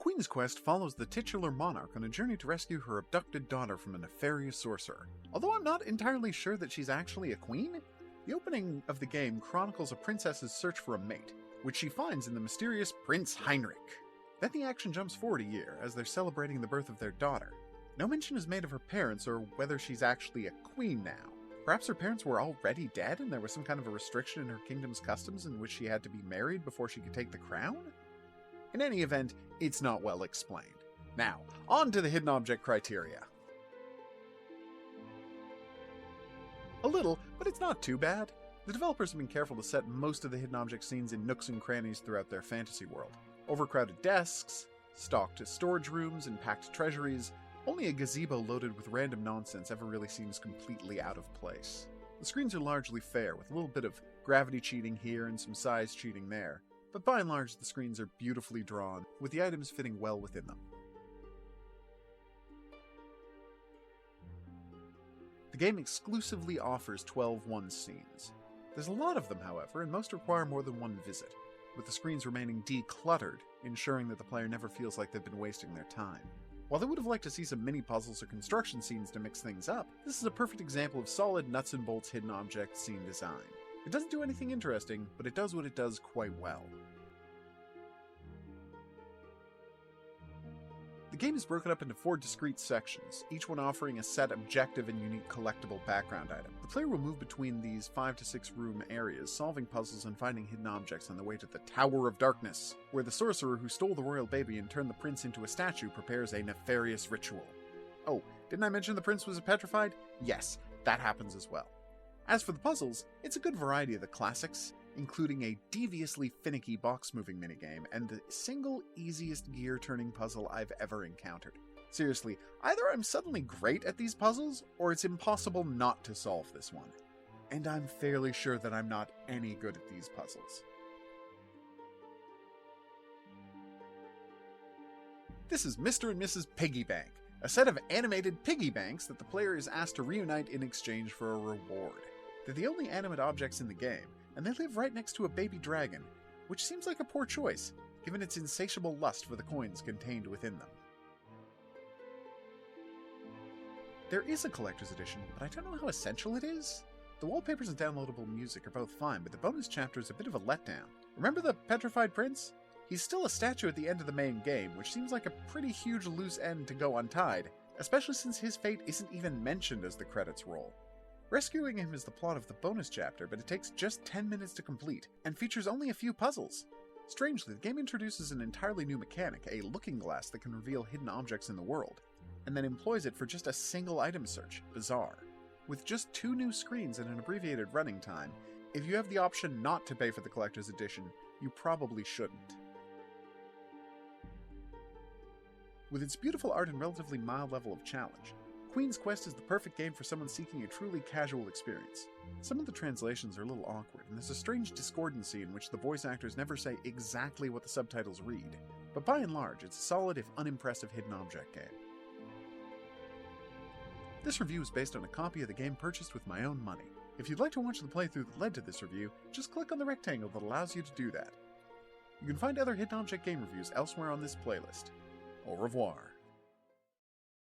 Queen's Quest follows the titular monarch on a journey to rescue her abducted daughter from a nefarious sorcerer. Although I'm not entirely sure that she's actually a queen, the opening of the game chronicles a princess's search for a mate, which she finds in the mysterious Prince Heinrich. Then the action jumps forward a year as they're celebrating the birth of their daughter. No mention is made of her parents or whether she's actually a queen now. Perhaps her parents were already dead and there was some kind of a restriction in her kingdom's customs in which she had to be married before she could take the crown? In any event, it's not well explained. Now, on to the hidden object criteria. A little, but it's not too bad. The developers have been careful to set most of the hidden object scenes in nooks and crannies throughout their fantasy world. Overcrowded desks, stocked storage rooms, and packed treasuries. Only a gazebo loaded with random nonsense ever really seems completely out of place. The screens are largely fair, with a little bit of gravity cheating here and some size cheating there, but by and large the screens are beautifully drawn, with the items fitting well within them. The game exclusively offers 12 one scenes. There's a lot of them, however, and most require more than one visit, with the screens remaining decluttered, ensuring that the player never feels like they've been wasting their time. While they would have liked to see some mini-puzzles or construction scenes to mix things up, this is a perfect example of solid nuts and bolts hidden object scene design. It doesn't do anything interesting, but it does what it does quite well. The game is broken up into 4 discrete sections, each one offering a set objective and unique collectible background item. The player will move between these 5 to 6 room areas, solving puzzles and finding hidden objects on the way to the Tower of Darkness, where the sorcerer who stole the royal baby and turned the prince into a statue prepares a nefarious ritual. Oh, didn't I mention the prince was petrified? Yes, that happens as well. As for the puzzles, it's a good variety of the classics, including a deviously finicky box-moving minigame and the single easiest gear-turning puzzle I've ever encountered. Seriously, either I'm suddenly great at these puzzles, or it's impossible not to solve this one. And I'm fairly sure that I'm not any good at these puzzles. This is Mr. and Mrs. Piggy Bank, a set of animated piggy banks that the player is asked to reunite in exchange for a reward. They're the only animate objects in the game, and they live right next to a baby dragon, which seems like a poor choice, given its insatiable lust for the coins contained within them. There is a collector's edition, but I don't know how essential it is. The wallpapers and downloadable music are both fine, but the bonus chapter is a bit of a letdown. Remember the petrified prince? He's still a statue at the end of the main game, which seems like a pretty huge loose end to go untied, especially since his fate isn't even mentioned as the credits roll. Rescuing him is the plot of the bonus chapter, but it takes just 10 minutes to complete, and features only a few puzzles. Strangely, the game introduces an entirely new mechanic, a looking glass that can reveal hidden objects in the world, and then employs it for just a single item search. Bizarre. With just 2 new screens and an abbreviated running time, if you have the option not to pay for the collector's edition, you probably shouldn't. With its beautiful art and relatively mild level of challenge, Queen's Quest is the perfect game for someone seeking a truly casual experience. Some of the translations are a little awkward, and there's a strange discordancy in which the voice actors never say exactly what the subtitles read, but by and large, it's a solid if unimpressive hidden object game. This review is based on a copy of the game purchased with my own money. If you'd like to watch the playthrough that led to this review, just click on the rectangle that allows you to do that. You can find other hidden object game reviews elsewhere on this playlist. Au revoir.